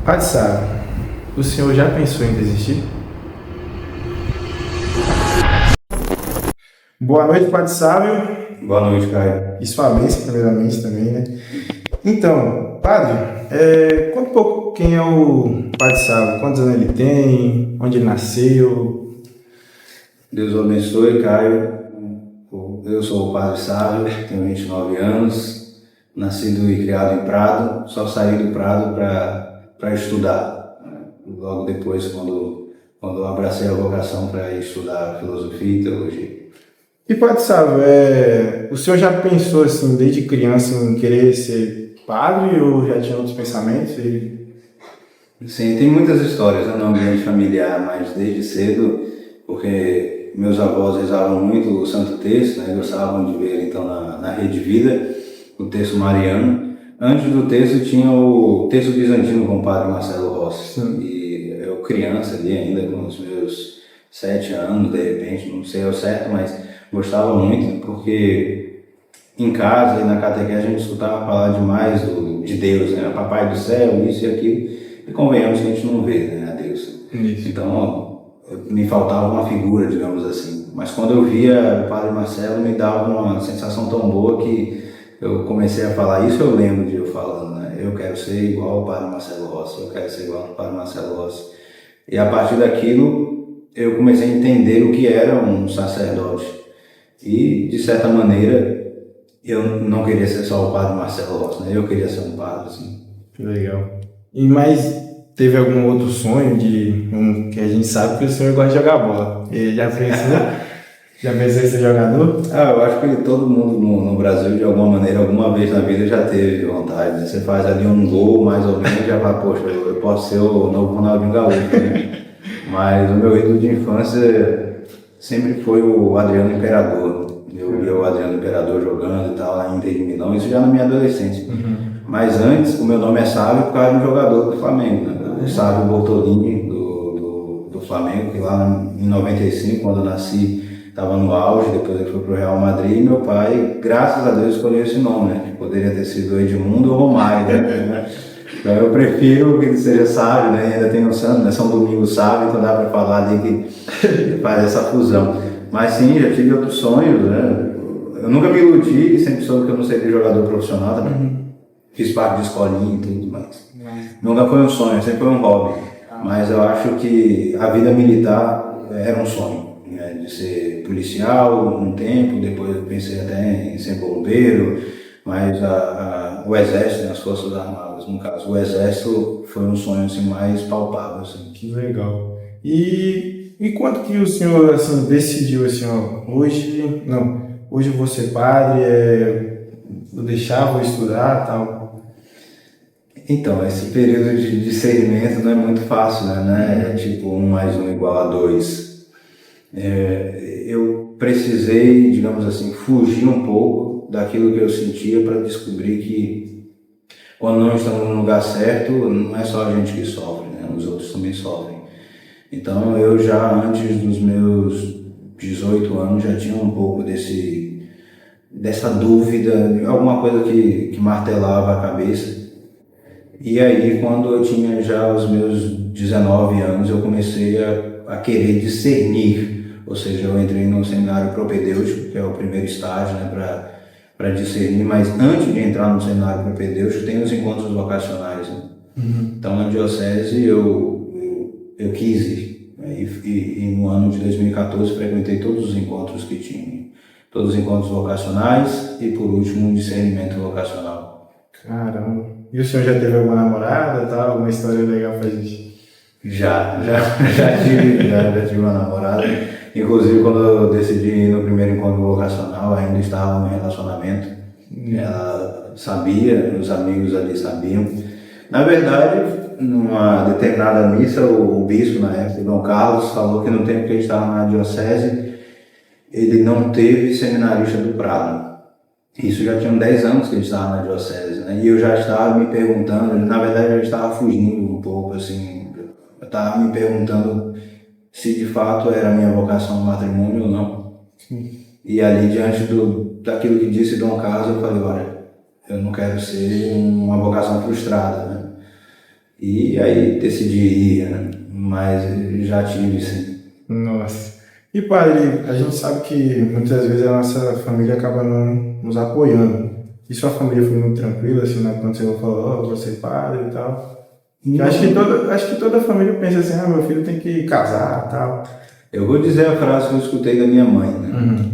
Padre Sávio, o senhor já pensou em desistir? Boa noite, Padre Sávio. Boa noite, Caio. E sua bênção, primeiramente, também, né? Então, padre, conta um pouco quem é o Padre Sávio, quantos anos ele tem, onde ele nasceu. Deus o abençoe, Caio. Eu sou o Padre Sávio, tenho 29 anos, nascido e criado em Prado, só saí do Prado para estudar. Logo depois, quando eu abracei a vocação para estudar filosofia e teologia. E Padre Sávio, o senhor já pensou, assim, desde criança em querer ser padre ou já tinha outros pensamentos? Sim, tem muitas histórias no ambiente familiar, mas desde cedo, porque meus avós rezavam muito o Santo Terço, né? Gostavam de ver então na Rede Vida o Terço Mariano. Antes do Terço tinha o Terço Bizantino com o Padre Marcelo Rossi. Sim. E eu criança ali ainda, com os meus 7 anos, de repente, não sei ao certo, mas gostava muito, porque em casa e na catequese a gente escutava falar demais de Deus, né? Papai do céu, isso e aquilo. E convenhamos que a gente não vê, né, a Deus. Isso. Então, me faltava uma figura, digamos assim. Mas quando eu via o Padre Marcelo, me dava uma sensação tão boa que eu comecei a falar. Isso eu lembro de eu falando, né? Eu quero ser igual ao Padre Marcelo Rossi, eu quero ser igual ao Padre Marcelo Rossi. E a partir daquilo, eu comecei a entender o que era um sacerdote. E, de certa maneira, eu não queria ser só o Padre Marcelo Rossi, né? Eu queria ser um padre, assim. Que legal. Mas teve algum outro sonho que a gente sabe que o senhor gosta de jogar bola? E já pensou? Já pensou em ser jogador? Eu acho que todo mundo no Brasil, de alguma maneira, alguma vez na vida já teve vontade, né? Você faz ali um gol, mais ou menos, já fala, poxa, eu posso ser o novo Ronaldinho Gaúcho, né? Mas o meu ídolo de infância sempre foi o Adriano Imperador. Eu via o Adriano Imperador jogando e tal, lá em Inter de Milão, isso já na minha adolescência. Mas antes, o meu nome é Sávio por causa de um jogador do Flamengo, né? O Sávio Bortolini, do Flamengo, que lá em 95, quando eu nasci, estava no auge, depois ele foi para o Real Madrid, e meu pai, graças a Deus, escolheu esse nome, né? Que poderia ter sido Edmundo ou Romário, né? Então eu prefiro que ele seja Sávio, né? Ainda tem o Santo, né? São Domingos Sávio, então dá para falar ali que faz essa fusão. Mas sim, já tive outros sonhos, né? Eu nunca me iludi e sempre soube que eu não seria jogador profissional também. Fiz parte de escolinha e tudo, mas nunca foi um sonho, sempre foi um hobby. Mas eu acho que a vida militar era um sonho, né? De ser policial um tempo, depois eu pensei até em ser bombeiro, mas o exército, né? As forças armadas, no caso, o exército foi um sonho assim, mais palpável. Assim. Que legal. E quando que o senhor assim, decidiu assim, ó, hoje eu vou ser padre, vou deixar, vou estudar tal? Então, esse período de discernimento não é muito fácil, né? É tipo 1 mais 1 igual a 2. Eu precisei, digamos assim, fugir um pouco daquilo que eu sentia para descobrir que quando não estamos no lugar certo, não é só a gente que sofre, né? Os outros também sofrem. Então eu já antes dos meus 18 anos já tinha um pouco dessa dúvida, alguma coisa que martelava a cabeça. E aí quando eu tinha já os meus 19 anos eu comecei a querer discernir, ou seja, eu entrei no seminário propedêutico, que é o primeiro estágio, né, para discernir, mas antes de entrar no seminário propedêutico tem os encontros vocacionais. Né? Então na diocese eu quis ir, né? E no ano de 2014 frequentei todos os encontros que tinha, todos os encontros vocacionais e por último um discernimento vocacional. Caramba. E o senhor já teve alguma namorada, tal, alguma história legal pra gente? Já tive uma namorada. Inclusive quando eu decidi ir no primeiro encontro vocacional, ainda estava no relacionamento. Ela sabia, os amigos ali sabiam. Na verdade, numa determinada missa, o bispo, na época, Dom Carlos, falou que no tempo que a gente estava na diocese, ele não teve seminarista do Prado. Isso já tinha 10 anos que a gente estava na diocese, né? E eu já estava me perguntando, na verdade eu já estava fugindo um pouco, assim, eu estava me perguntando se de fato era a minha vocação no matrimônio ou não. E ali, diante daquilo que disse Dom Carlos, eu falei, olha, eu não quero ser uma vocação frustrada, né? E aí decidi ir, né? Mas já tive, sim. Nossa. E padre, a gente sabe que muitas vezes a nossa família acaba não nos apoiando. E sua família foi muito tranquila, assim, né? Quando você falou, ó, vou ser padre e tal. Eu acho que toda família pensa assim, ah, meu filho tem que casar e tal. Eu vou dizer a frase que eu escutei da minha mãe, né? Uhum.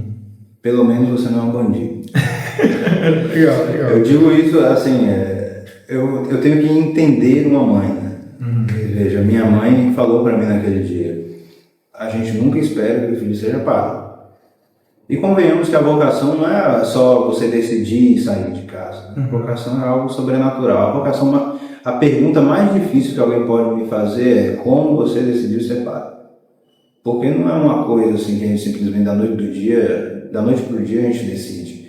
Pelo menos você não é um bandido. Legal, legal. Eu digo isso assim, eu tenho que entender uma mãe, né? Veja, minha mãe falou para mim naquele dia, a gente nunca espera que o filho seja padre. E convenhamos que a vocação não é só você decidir sair de casa. A vocação é algo sobrenatural. A vocação, a pergunta mais difícil que alguém pode me fazer é como você decidiu ser padre. Porque não é uma coisa assim que a gente simplesmente da noite para o dia a gente decide.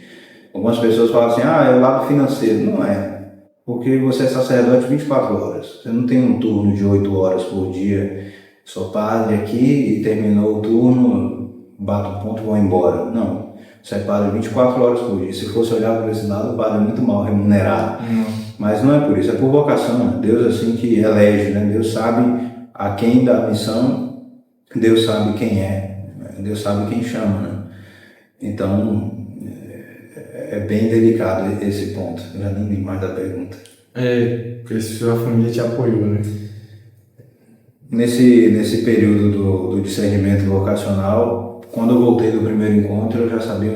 Algumas pessoas falam assim, é o lado financeiro. Não é. Porque você é sacerdote 24 horas. Você não tem um turno de 8 horas por dia. Sou padre aqui e terminou o turno, bato um ponto e vou embora. Não. Você é padre 24 horas por dia. Se fosse olhar por esse lado, o padre é muito mal remunerado. Mas não é por isso, é por vocação. Deus assim que elege, né? Deus sabe a quem dá a missão. Deus sabe quem é, Deus sabe quem chama, né? Então, é bem delicado esse ponto. Eu já nem li mais da pergunta. Porque sua família te apoiou, né? Nesse período do discernimento vocacional, quando eu voltei do primeiro encontro, eu já sabia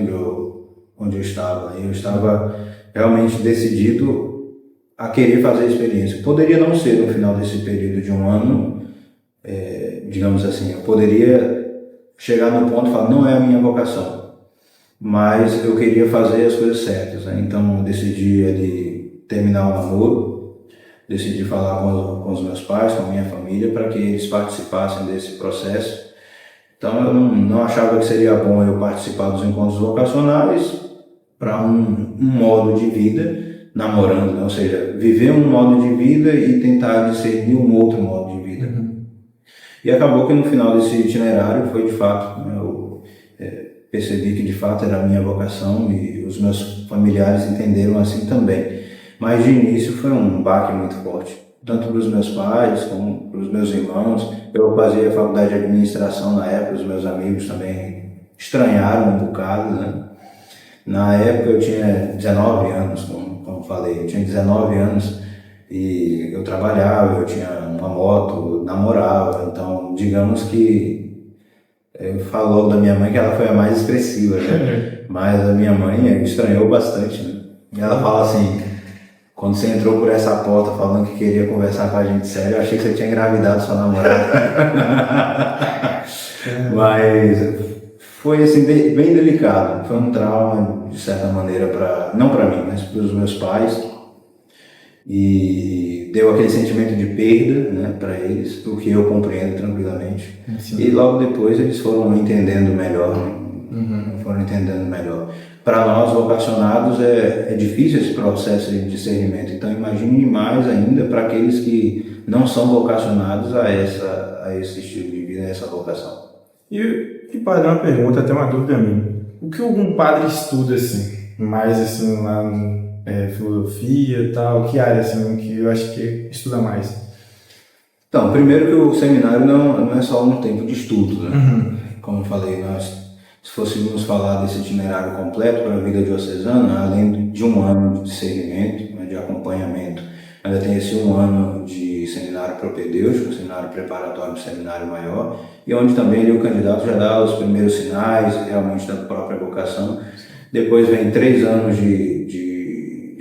onde eu estava. Eu estava realmente decidido a querer fazer a experiência. Poderia não ser no final desse período de um ano, digamos assim, eu poderia chegar no ponto e falar, não é a minha vocação, mas eu queria fazer as coisas certas, né? Então eu decidi ali terminar o namoro, decidi falar com os meus pais, com a minha família, para que eles participassem desse processo. Então eu não achava que seria bom eu participar dos encontros vocacionais para um modo de vida, namorando, né? Ou seja, viver um modo de vida e tentar discernir um outro modo de vida. E acabou que no final desse itinerário foi de fato, né, eu percebi que de fato era a minha vocação e os meus familiares entenderam assim também. Mas de início foi um baque muito forte, tanto para os meus pais como para os meus irmãos. Eu fazia faculdade de administração na época, os meus amigos também estranharam um bocado, né? Na época eu tinha 19 anos, como falei, eu tinha 19 anos e eu trabalhava, eu tinha uma moto, namorava, então digamos que eu falo logo da minha mãe que ela foi a mais expressiva, né? Mas a minha mãe estranhou bastante, né? E ela fala assim, quando você entrou por essa porta falando que queria conversar com a gente sério, eu achei que você tinha engravidado sua namorada. Mas foi assim bem delicado, foi um trauma de certa maneira não para mim, mas para os meus pais. E deu aquele sentimento de perda, né, para eles, o que eu compreendo tranquilamente. Sim. E logo depois eles foram entendendo melhor, Para nós vocacionados é difícil esse processo de discernimento, então imagine mais ainda para aqueles que não são vocacionados a esse estilo de vida, a essa vocação. E padre, uma pergunta, até uma dúvida minha. O que algum padre estuda assim, mais assim lá no filosofia e tal, que área assim que eu acho que estuda mais? Então, primeiro que o seminário não é só um tempo de estudo, né? Como eu falei, se fôssemos falar desse itinerário completo para a vida diocesana, além de um ano de discernimento, né, de acompanhamento, ainda tem esse um ano de seminário propedêutico, seminário preparatório para o seminário maior, e onde também o candidato já dá os primeiros sinais realmente da própria vocação. Depois vem 3 anos de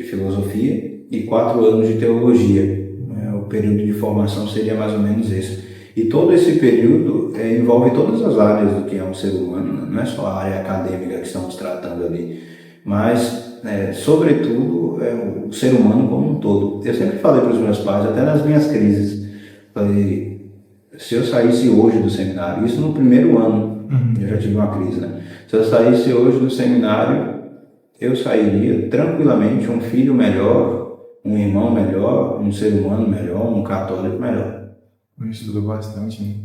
filosofia e 4 anos de teologia. O período de formação seria mais ou menos esse. E todo esse período envolve todas as áreas do que é um ser humano, não é só a área acadêmica que estamos tratando ali, mas, sobretudo, o ser humano como um todo. Eu sempre falei para os meus pais, até nas minhas crises, falei, se eu saísse hoje do seminário, isso no primeiro ano, eu já tive uma crise, né? Se eu saísse hoje do seminário, eu sairia tranquilamente um filho melhor, um irmão melhor, um ser humano melhor, um católico melhor. Eu estudo bastante, né?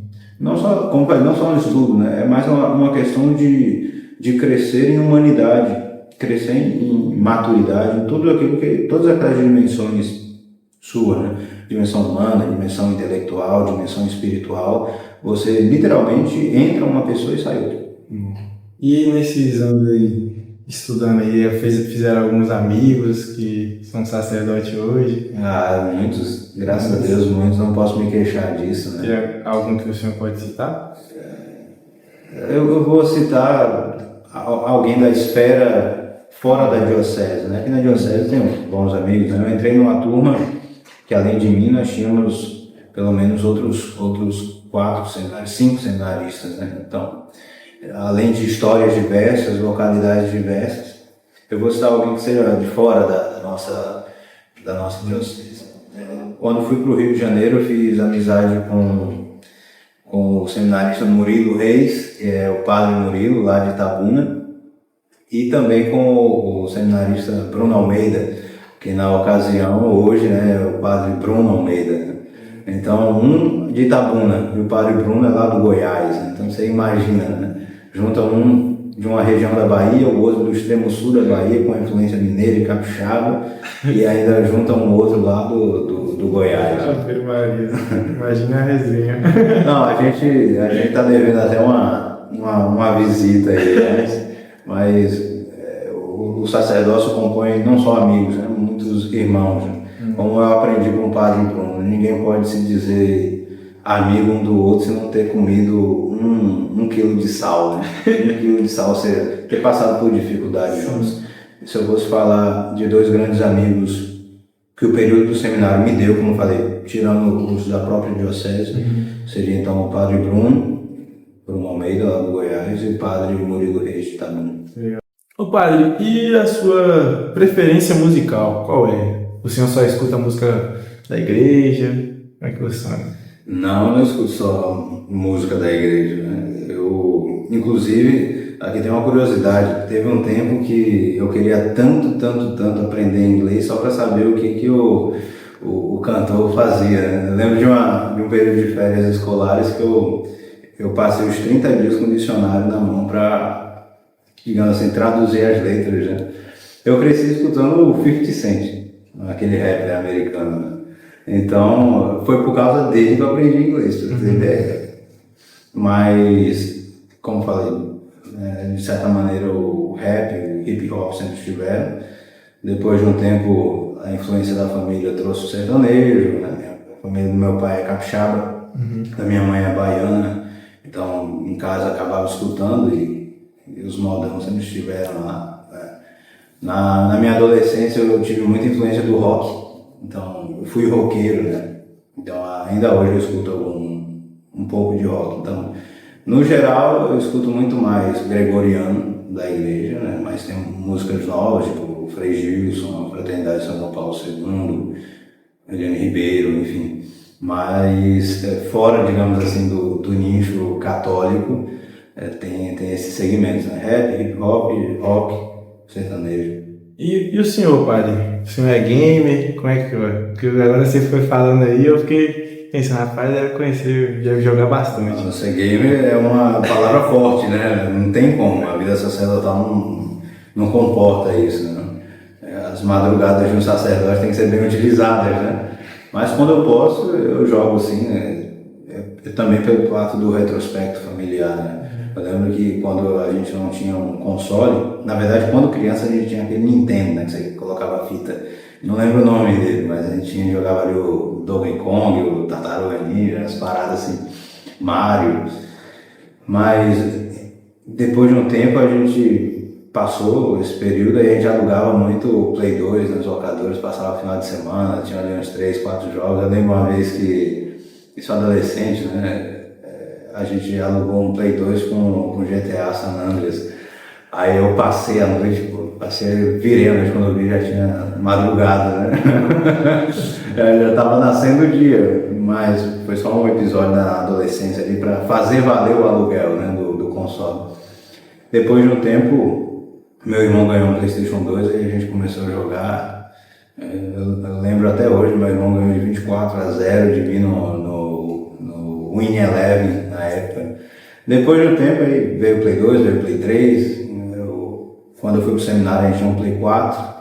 Não só um estudo, né? É mais uma questão de crescer em humanidade, crescer em maturidade, em tudo aquilo todas aquelas dimensões suas, né? dimensão humana, dimensão intelectual, dimensão espiritual. Você literalmente entra uma pessoa e sai outra. E nesses anos aí, estudando aí, fizeram alguns amigos que são sacerdotes hoje? Ah, muitos, graças a Deus, muitos, não posso me queixar disso, né? Tem algum que o senhor pode citar? Eu vou citar alguém da esfera fora da diocese, né? Aqui na diocese tem bons amigos, né? Eu entrei numa turma que, além de mim, nós tínhamos pelo menos outros 5 seminaristas, né? Então, além de histórias diversas, localidades diversas, eu vou citar alguém que seja de fora da nossa diocese. Quando fui para o Rio de Janeiro, eu fiz amizade com o seminarista Murilo Reis, que é o padre Murilo, lá de Itabuna, e também com o seminarista Bruno Almeida, que na ocasião, hoje, né, é o padre Bruno Almeida, né? Então, um de Itabuna e o padre Bruno é lá do Goiás, né? Então você imagina, né? Junta um de uma região da Bahia, o outro do extremo sul da Bahia, com a influência mineira e capixaba, e ainda junta um outro lá do Goiás. Imagina a resenha. Não, a gente tá devendo até uma visita aí, mas o sacerdócio compõe não só amigos, né? Muitos irmãos, né? Como eu aprendi com o padre Bruno, ninguém pode se dizer amigo um do outro se não ter comido um quilo de sal, né? 1 quilo de sal, ou seja, ter passado por dificuldade juntos. Se eu fosse falar de 2 grandes amigos que o período do seminário me deu, como eu falei, tirando o curso da própria diocese, seria então o padre Bruno Almeida, lá do Goiás, e o padre Murilo Reis de Itabuna. Ô padre, e a sua preferência musical, qual é? O senhor só escuta a música da igreja? Como é que você sabe? Não, eu não escuto só música da igreja, né? Eu, inclusive, aqui tem uma curiosidade. Teve um tempo que eu queria tanto aprender inglês só para saber o que o cantor fazia, né? Eu lembro de um período de férias escolares que eu passei os 30 dias com o dicionário na mão para, digamos assim, traduzir as letras, né? Eu cresci escutando o 50 Cent, aquele rapper americano, né? Então, foi por causa dele que eu aprendi inglês, pra você ter ideia. Mas, como falei, de certa maneira o rap, o hip hop sempre estiveram. Depois de um tempo, a influência da família trouxe o sertanejo, né? A família do meu pai é capixaba, da minha mãe é baiana. Então, em casa acabava escutando e os modão sempre estiveram lá. Na minha adolescência eu tive muita influência do rock. Então, eu fui roqueiro, né? Então, ainda hoje eu escuto um pouco de rock. Então, no geral, eu escuto muito mais gregoriano da igreja, né? Mas tem músicas novas, tipo Frei Gilson, a Fraternidade São João Paulo II, Eliane Ribeiro, enfim. Mas, fora, digamos assim, do nicho católico, tem esses segmentos, né? Rap, hip hop, rock, sertanejo. E o senhor, padre? O senhor é gamer? Como é que é? Porque agora você foi falando aí, eu fiquei pensando, rapaz, deve conhecer, deve jogar bastante. Nossa, gamer é uma palavra forte, né? Não tem como, a vida sacerdotal não comporta isso, né? As madrugadas de um sacerdote têm que ser bem utilizadas, né? Mas quando eu posso, eu jogo assim, né? Também pelo fato do retrospecto familiar, né? Eu lembro que quando a gente não tinha um console, na verdade quando criança a gente tinha aquele Nintendo, né, que você colocava a fita, não lembro o nome dele, mas a gente jogava ali o Donkey Kong, o Tartaruga Ninja, as paradas assim, Mario. Mas depois de um tempo a gente passou esse período e a gente alugava muito o Play 2 nos locadores, passava o final de semana, tinha ali uns 3, 4 jogos. Eu lembro uma vez que, isso adolescente, né, a gente alugou um Play 2 com GTA San Andreas. Aí eu passei a noite, virei a noite, quando eu vi já tinha madrugada, né? Já estava nascendo o dia, mas foi só um episódio na adolescência ali para fazer valer o aluguel, né, do console. Depois de um tempo, meu irmão ganhou um PlayStation 2 e a gente começou a jogar. Eu lembro até hoje, meu irmão ganhou de 24-0 de mim no Win Eleven na época. Depois de um tempo aí veio o Play 2, veio o Play 3. Quando eu fui pro seminário a gente tinha um Play 4.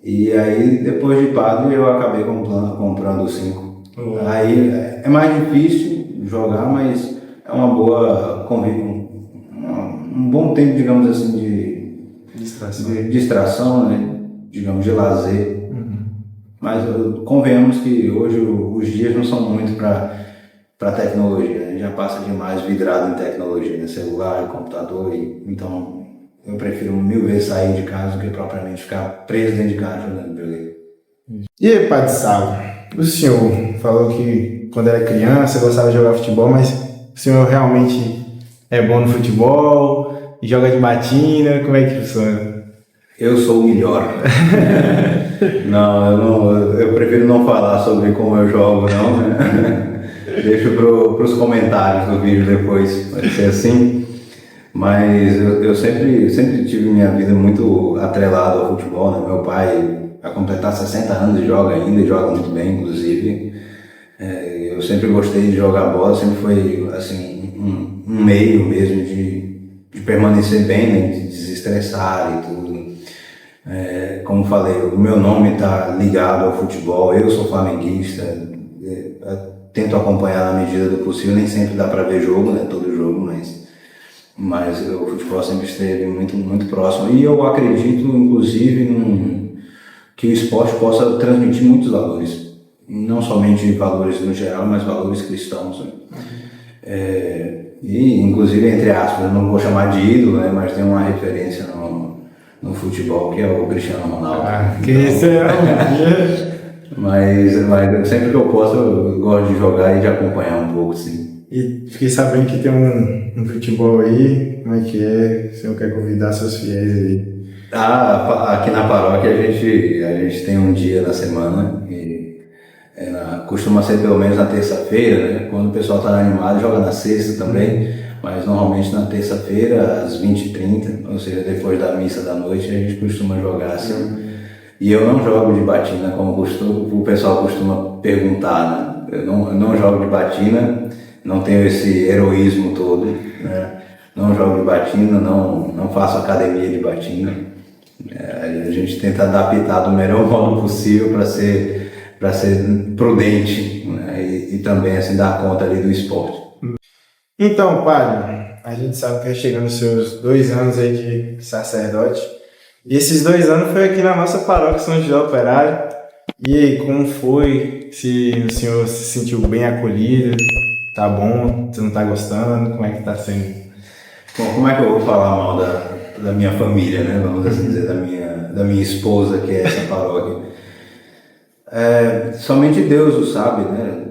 E aí depois de padre eu acabei comprando o 5. Aí é mais difícil jogar, mas é uma boa um bom tempo, digamos assim, de distração, né? Digamos, de lazer. Mas convenhamos que hoje os dias não são muito para tecnologia, né? A gente já passa demais vidrado em tecnologia, né? Celular, computador, então eu prefiro 1000 vezes sair de casa do que propriamente ficar preso dentro de casa jogando videogame. E aí, Padre Saulo, o senhor falou que quando era criança gostava de jogar futebol, mas o senhor realmente é bom no futebol, joga de batina, como é que funciona? Eu sou o melhor. Eu prefiro não falar sobre como eu jogo, não, né? Deixo para os comentários do vídeo depois, pode ser assim. Mas eu sempre tive minha vida muito atrelada ao futebol, né? Meu pai vai completar 60 anos e joga ainda, e joga muito bem, inclusive. Eu sempre gostei de jogar bola, sempre foi assim, um meio mesmo de permanecer bem, né? De desestressar e tudo. Como falei, o meu nome está ligado ao futebol, eu sou flamenguista, tento acompanhar na medida do possível, nem sempre dá para ver jogo, né? Todo jogo, mas o futebol sempre esteve muito, muito próximo. E eu acredito, inclusive, que o esporte possa transmitir muitos valores. Não somente valores no geral, mas valores cristãos. Né? E, inclusive, entre aspas, eu não vou chamar de ídolo, né? Mas tem uma referência no futebol, que é o Cristiano Ronaldo. Que isso é mas sempre que eu posso, eu gosto de jogar e de acompanhar um pouco, sim. E fiquei sabendo que tem um futebol aí, como é que é? O senhor quer convidar seus fiéis aí? Aqui na paróquia a gente tem um dia na semana, e costuma ser pelo menos na terça-feira, né? Quando o pessoal está animado, joga na sexta também, mas normalmente na terça-feira, às 20h30, ou seja, depois da missa da noite, a gente costuma jogar assim. E eu não jogo de batina, como o pessoal costuma perguntar, né? Eu não jogo de batina, não tenho esse heroísmo todo, né? Não jogo de batina, não faço academia de batina. A gente tenta adaptar do melhor modo possível para ser prudente, né? E também assim, dar conta ali do esporte. Então, padre, a gente sabe que é chegando os seus 2 anos aí de sacerdote. E esses 2 anos foi aqui na nossa paróquia São José Operário. E aí, como foi? Se o senhor se sentiu bem acolhido? Tá bom? Você não tá gostando? Como é que tá sendo? Bom, como é que eu vou falar mal da minha família, né? Vamos assim dizer, da minha esposa, que é essa paróquia? Somente Deus o sabe, né?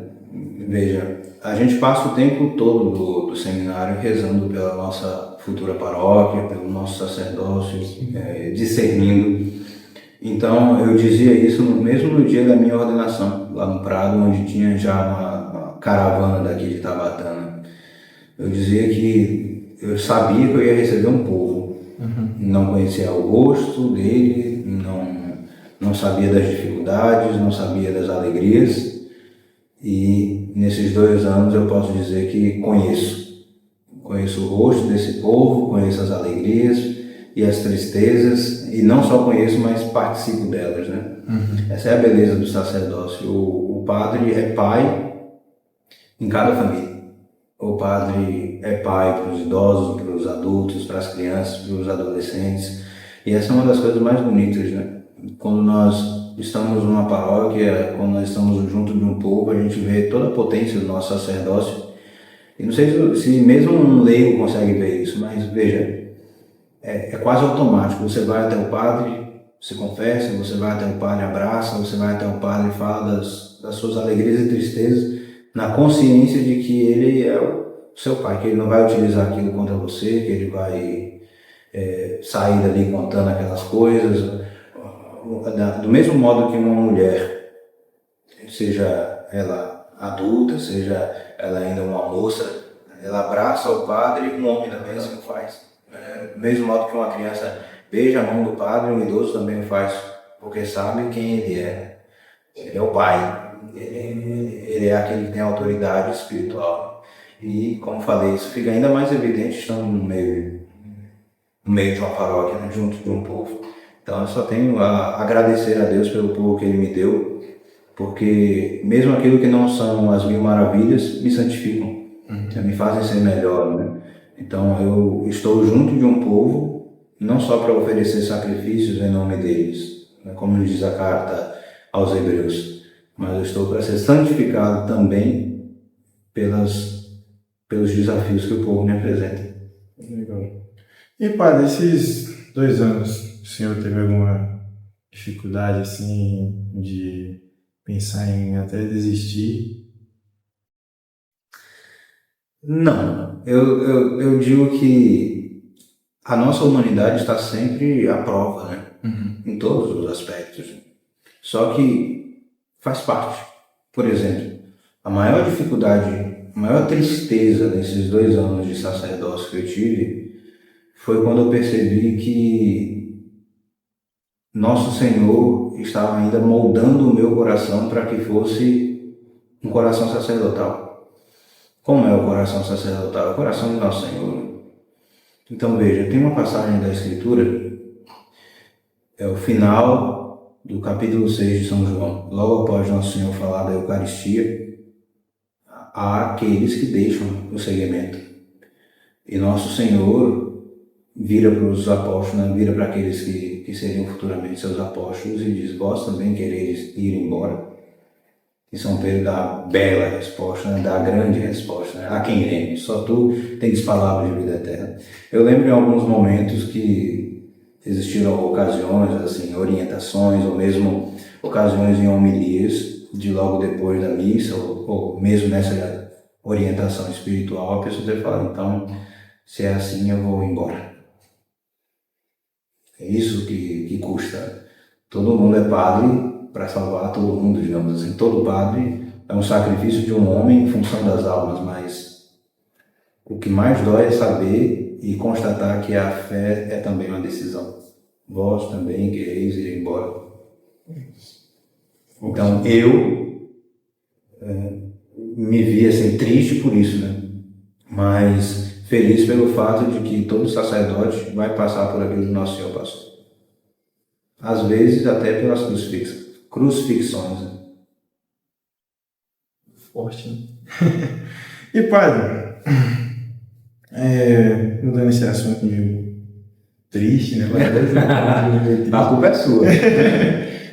Veja, a gente passa o tempo todo do seminário rezando pela nossa futura paróquia, pelo nosso sacerdócio, discernindo. Então, eu dizia isso mesmo no dia da minha ordenação, lá no Prado, onde tinha já uma caravana daqui de Tabatana. Eu dizia que eu sabia que eu ia receber um povo. Não conhecia o rosto dele, não sabia das dificuldades, não sabia das alegrias. E nesses 2 anos eu posso dizer que conheço o rosto desse povo, conheço as alegrias e as tristezas, e não só conheço, mas participo delas, né? Essa é a beleza do sacerdócio. O padre é pai em cada família. O padre é pai para os idosos, para os adultos, para as crianças, para os adolescentes, e essa é uma das coisas mais bonitas, né? Quando nós estamos numa paróquia, quando nós estamos junto de um povo, a gente vê toda a potência do nosso sacerdócio. E não sei se mesmo um leigo consegue ver isso, mas veja, é quase automático. Você vai até o padre, se confessa, você vai até o padre, abraça, você vai até o padre e fala das suas alegrias e tristezas, na consciência de que ele é o seu pai, que ele não vai utilizar aquilo contra você, que ele vai sair dali contando aquelas coisas. Do mesmo modo que uma mulher, seja ela adulta, seja ela ainda uma moça, ela abraça o padre, um homem também assim faz. Do mesmo modo que uma criança beija a mão do padre, um idoso também faz, porque sabe quem ele é. Ele é o pai, ele é aquele que tem autoridade espiritual. E, como falei, isso fica ainda mais evidente estando no meio de uma paróquia, junto de um povo. Então eu só tenho a agradecer a Deus pelo povo que Ele me deu, porque mesmo aquilo que não são as mil maravilhas me santificam, me fazem ser melhor, né? Então eu estou junto de um povo, não só para oferecer sacrifícios em nome deles, né, como diz a carta aos Hebreus, mas eu estou para ser santificado também pelos desafios que o povo me apresenta. Legal. E padre, esses 2 anos, o senhor teve alguma dificuldade assim de pensar em até desistir? Não, eu digo que a nossa humanidade está sempre à prova, né? Em todos os aspectos. Só que faz parte. Por exemplo, a maior dificuldade, a maior tristeza nesses 2 anos de sacerdócio que eu tive foi quando eu percebi que Nosso Senhor estava ainda moldando o meu coração para que fosse um coração sacerdotal. Como é o coração sacerdotal? É o coração de Nosso Senhor. Então veja, tem uma passagem da Escritura, é o final do capítulo 6 de São João. Logo após Nosso Senhor falar da Eucaristia, há aqueles que deixam o seguimento. E Nosso Senhor vira para os apóstolos, né? Vira para aqueles que seriam futuramente seus apóstolos e diz: vós também quereis ir embora? E São Pedro dá a bela resposta, né? Dá a grande resposta, né? A quem iremos? Só tu tens palavras de vida eterna. Eu lembro em alguns momentos que existiram ocasiões, assim, orientações, ou mesmo ocasiões em homilias, de logo depois da missa, ou mesmo nessa orientação espiritual, a pessoa deve falar: então, se é assim, eu vou embora. É isso que custa. Todo mundo é padre para salvar todo mundo, digamos assim. Todo padre é um sacrifício de um homem em função das almas, mas o que mais dói é saber e constatar que a fé é também uma decisão. Vós também quereis ir embora. Então eu me vi assim triste por isso, né? Mas feliz pelo fato de que todo sacerdote vai passar por aquilo que Nosso Senhor passou. Às vezes até pelas crucifixões. Né? Forte, né? E padre, mudando esse assunto meio triste, né? A culpa é sua.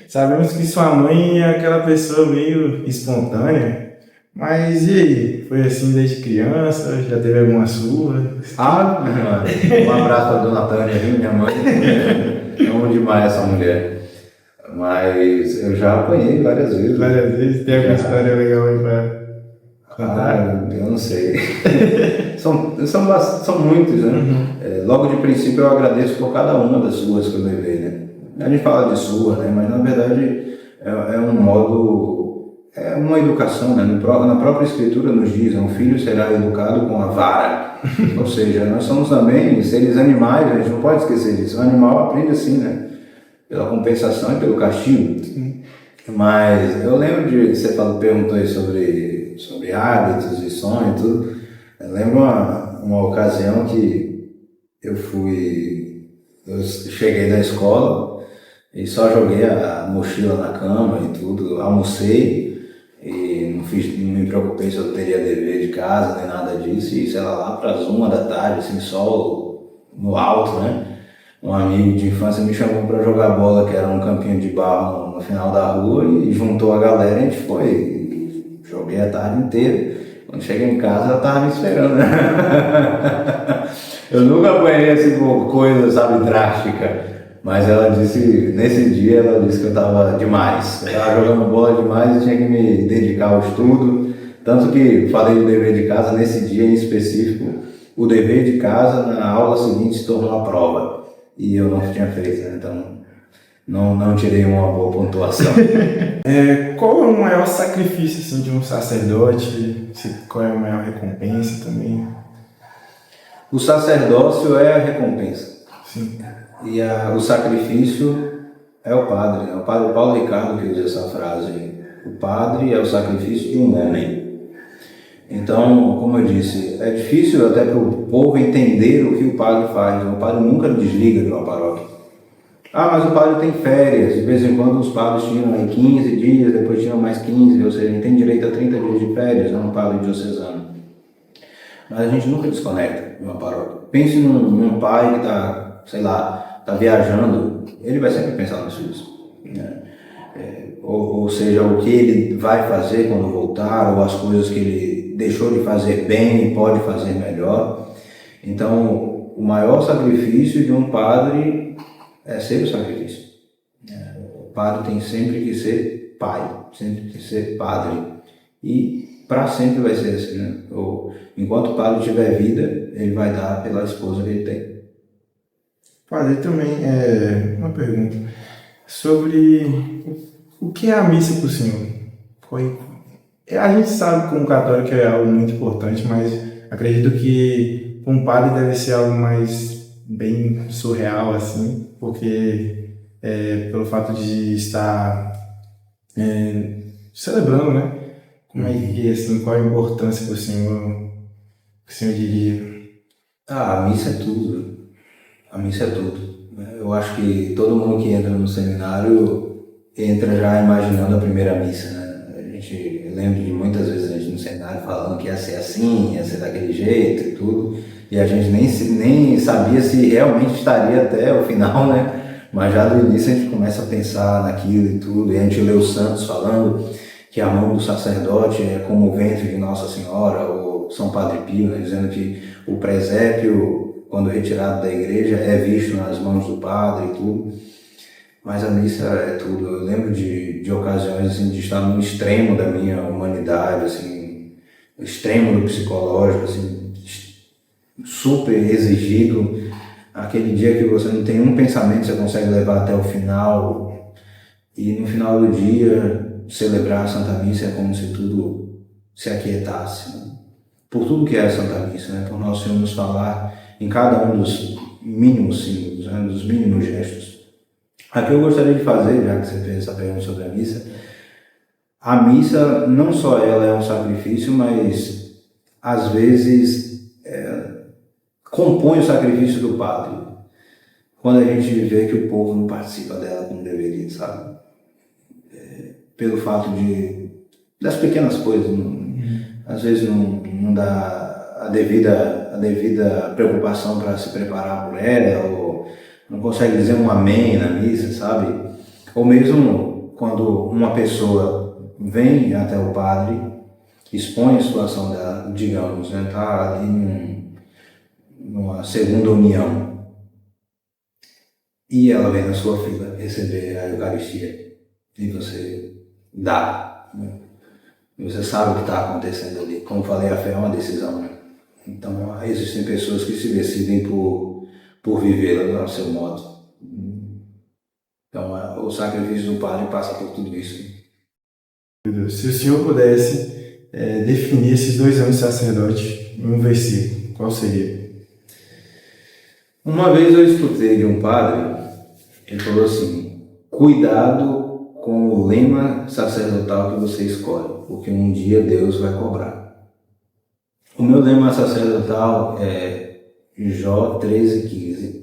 Sabemos que sua mãe é aquela pessoa meio espontânea, mas e aí? Foi assim desde criança? Já teve alguma sua? Um abraço para Dona Tânia, viu, minha mãe. Amo demais essa mulher. Mas eu já apanhei várias vezes. Várias vezes? Tem alguma história legal aí pra contar? Eu não sei. são muitos, né? Logo de princípio eu agradeço por cada uma das suas que eu levei, né? A gente fala de sua, né? Mas na verdade é um modo, é uma educação, né? Na própria Escritura nos diz: um filho será educado com a vara. Ou seja, nós somos também seres animais, a gente não pode esquecer disso. O animal aprende assim, né? Pela compensação e pelo castigo. Mas eu lembro de você perguntou aí sobre hábitos e sonho e tudo. Eu lembro uma ocasião que eu cheguei da escola e só joguei a mochila na cama e tudo, almocei e não me preocupei se eu teria dever de casa nem nada disso, e sei lá para as 1 da tarde, assim, sol no alto, né? Um amigo de infância me chamou para jogar bola, que era um campinho de barro no final da rua, e juntou a galera e a gente foi. Joguei a tarde inteira. Quando cheguei em casa, ela estava me esperando, né? Eu nunca apanhei assim por coisa, sabe, drástica. Mas ela disse, nesse dia, ela disse que eu estava demais. Eu estava jogando bola demais e tinha que me dedicar ao estudo. Tanto que falei do dever de casa, nesse dia em específico, o dever de casa na aula seguinte se tornou a prova. E eu não tinha feito, né? Então não tirei uma boa pontuação. Qual é o maior sacrifício assim, de um sacerdote? Qual é a maior recompensa também? O sacerdócio é a recompensa. Sim. E o sacrifício é o padre, né? O padre Paulo Ricardo que usa essa frase. O padre é o sacrifício de um homem. Então, como eu disse, é difícil até para o povo entender o que o padre faz. O padre nunca desliga de uma paróquia. Ah, mas o padre tem férias. De vez em quando os padres tinham aí 15 dias, depois tinham mais 15, ou seja, ele tem direito a 30 dias de férias, é um padre diocesano. Mas a gente nunca desconecta de uma paróquia. Pense num pai que está, sei lá, está viajando, ele vai sempre pensar nos filhos, né? Ou seja, o que ele vai fazer quando voltar, ou as coisas que ele deixou de fazer bem e pode fazer melhor. Então, o maior sacrifício de um padre é ser o sacrifício. O padre tem sempre que ser pai, sempre que ser padre. E para sempre vai ser assim, né? Enquanto o padre tiver vida, ele vai dar pela esposa que ele tem. Padre, também uma pergunta sobre o que é a missa para o senhor? A gente sabe como católico é algo muito importante, mas acredito que para um padre deve ser algo mais bem surreal, assim, porque pelo fato de estar celebrando, né? Como é que, assim, qual a importância para o senhor diria? Ah, a missa é tudo. A missa é tudo, né? Eu acho que todo mundo que entra no seminário entra já imaginando a primeira missa, né? Eu lembro de muitas vezes a gente no seminário falando que ia ser assim, ia ser daquele jeito e tudo, e a gente nem sabia se realmente estaria até o final, né? Mas já do início a gente começa a pensar naquilo e tudo, e a gente lê os santos falando que a mão do sacerdote é como o ventre de Nossa Senhora, ou São Padre Pio, né? Dizendo que o presépio, quando retirado da igreja, é visto nas mãos do padre e tudo. Mas a missa é tudo. Eu lembro de ocasiões assim, de estar no extremo da minha humanidade, assim, no extremo do psicológico, assim, super exigido. Aquele dia que você não tem um pensamento que você consegue levar até o final. E no final do dia, celebrar a Santa Missa é como se tudo se aquietasse, né? Por tudo que é a Santa Missa, né? Por Nosso Senhor nos falar em cada um dos mínimos símbolos, né? Dos mínimos gestos. Aqui eu gostaria de fazer, já que você fez essa pergunta sobre a missa não só ela é um sacrifício, mas às vezes compõe o sacrifício do padre, quando a gente vê que o povo não participa dela como deveria, sabe? Pelo fato das pequenas coisas, às vezes não dá a devida preocupação para se preparar por ela, ou não consegue dizer um amém na missa, sabe? Ou mesmo quando uma pessoa vem até o padre, expõe a situação dela, digamos, né, tá ali numa segunda união, e ela vem na sua fila receber a Eucaristia, e você dá, né? E você sabe o que está acontecendo ali. Como falei, a fé é uma decisão, né? Então existem pessoas que se decidem por vivê-la ao seu modo. Então, o sacrifício do padre passa por tudo isso. Se o senhor pudesse definir esses 2 anos de sacerdote em um versículo, qual seria? Uma vez eu escutei de um padre, ele falou assim: cuidado com o lema sacerdotal que você escolhe, porque um dia Deus vai cobrar. O meu lema sacerdotal é Jó 13,15.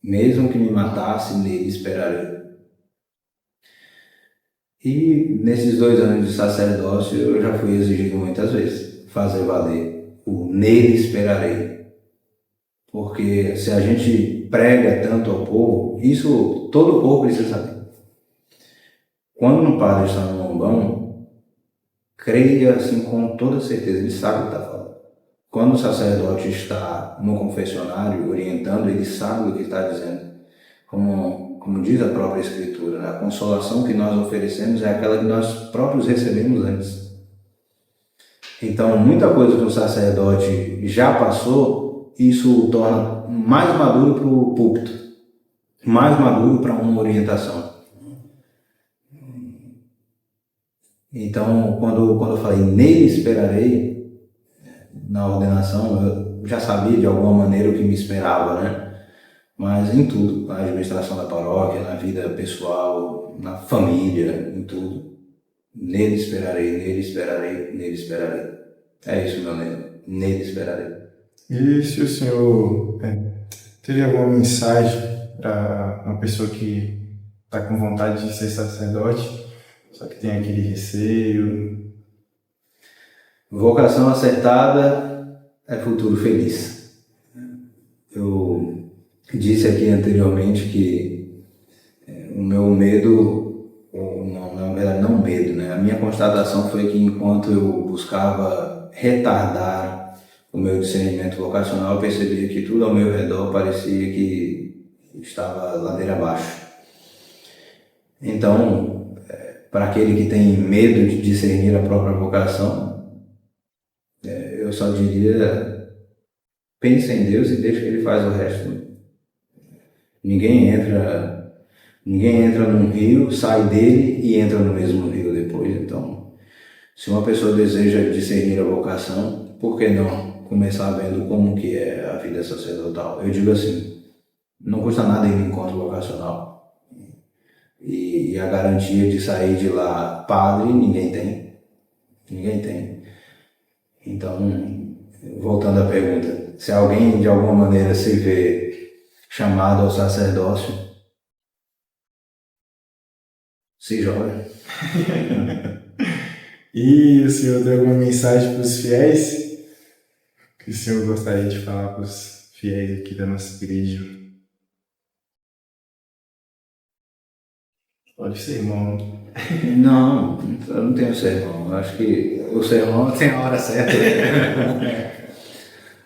Mesmo que me matasse, nele esperarei. E nesses 2 anos de sacerdócio eu já fui exigido muitas vezes fazer valer o nele esperarei. Porque se a gente prega tanto ao povo, isso todo o povo precisa saber. Quando um padre está no lombão, creia assim com toda certeza, ele sabe o que está falando. Quando o sacerdote está no confessionário orientando, ele sabe o que está dizendo. Como diz a própria Escritura, né? A consolação que nós oferecemos é aquela que nós próprios recebemos antes. Então, muita coisa que o sacerdote já passou, isso o torna mais maduro para o púlpito, mais maduro para uma orientação. Então, quando eu falei nele esperarei, na ordenação, eu já sabia de alguma maneira o que me esperava, né? Mas em tudo, na administração da paróquia, na vida pessoal, na família, em tudo. Nele esperarei, nele esperarei, nele esperarei. É isso, meu lema. Nele esperarei. E se o senhor teria alguma mensagem para uma pessoa que está com vontade de ser sacerdote, só que tem aquele receio? Vocação acertada é futuro feliz. Eu disse aqui anteriormente que o meu medo, ou não, na verdade não medo, né? A minha constatação foi que enquanto eu buscava retardar o meu discernimento vocacional, eu percebia que tudo ao meu redor parecia que estava ladeira abaixo. Então, para aquele que tem medo de discernir a própria vocação, eu só diria, pense em Deus e deixe que Ele faz o resto. Ninguém entra num rio, sai dele e entra no mesmo rio depois. Então, se uma pessoa deseja discernir a vocação, por que não começar vendo como que é a vida sacerdotal? Eu digo assim, não custa nada ir no encontro vocacional. E a garantia de sair de lá padre, ninguém tem. Ninguém tem. Então, voltando à pergunta, se alguém de alguma maneira se vê chamado ao sacerdócio, se joga. E o senhor tem alguma mensagem para os fiéis que o senhor gostaria de falar para os fiéis aqui da nossa igreja? Pode ser, irmão. Não, eu não tenho sermão. Eu acho que o sermão tem a hora certa.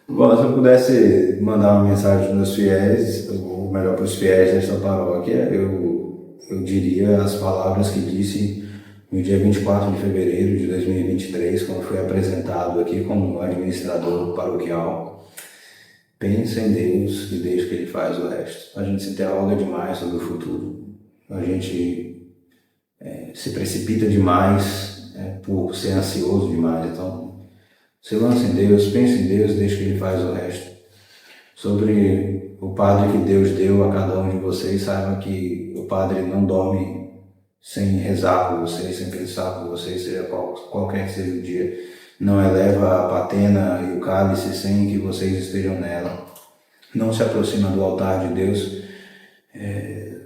Bom, se eu pudesse mandar uma mensagem para os meus fiéis, ou melhor, para os fiéis desta paróquia, eu diria as palavras que disse no dia 24 de fevereiro de 2023, quando fui apresentado aqui como administrador paroquial. Pense em Deus e deixe que Ele faz o resto. A gente se interroga demais sobre o futuro. A gente se precipita demais por ser ansioso demais. Então, se lança em Deus, pense em Deus e deixe que Ele faz o resto. Sobre o padre que Deus deu a cada um de vocês, saiba que o padre não dorme sem rezar por vocês, sem pensar por vocês, seja qualquer que seja o dia. Não eleva a patena e o cálice sem que vocês estejam nela. Não se aproxima do altar de Deus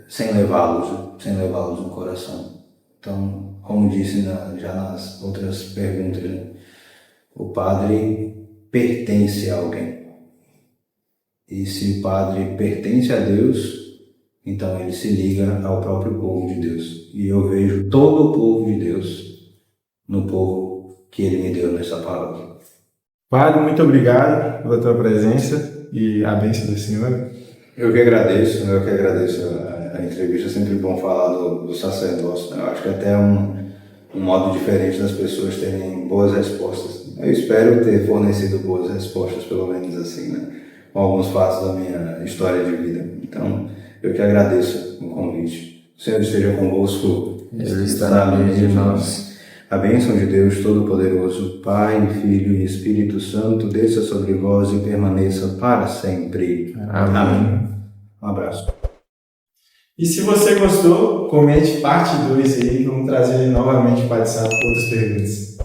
sem levá-los no coração. Então, como disse já nas outras perguntas, né? O padre pertence a alguém. E se o padre pertence a Deus, então ele se liga ao próprio povo de Deus. E eu vejo todo o povo de Deus no povo que Ele me deu nessa paróquia. Padre, muito obrigado pela tua presença e a bênção do Senhor. Eu que agradeço a entrevista. É sempre bom falar do sacerdócio, né? Eu acho que até é um modo diferente das pessoas terem boas respostas. Eu espero ter fornecido boas respostas, pelo menos assim, né? Com alguns fatos da minha história de vida. Então, eu que agradeço o convite. O Senhor esteja convosco. Ele está no meio de nós. A bênção de Deus Todo-Poderoso, Pai, Filho e Espírito Santo, desça sobre vós e permaneça para sempre. Amém. Um abraço. E se você gostou, comente parte 2 aí, vamos trazer ele novamente para o Padre Sapo com outras perguntas.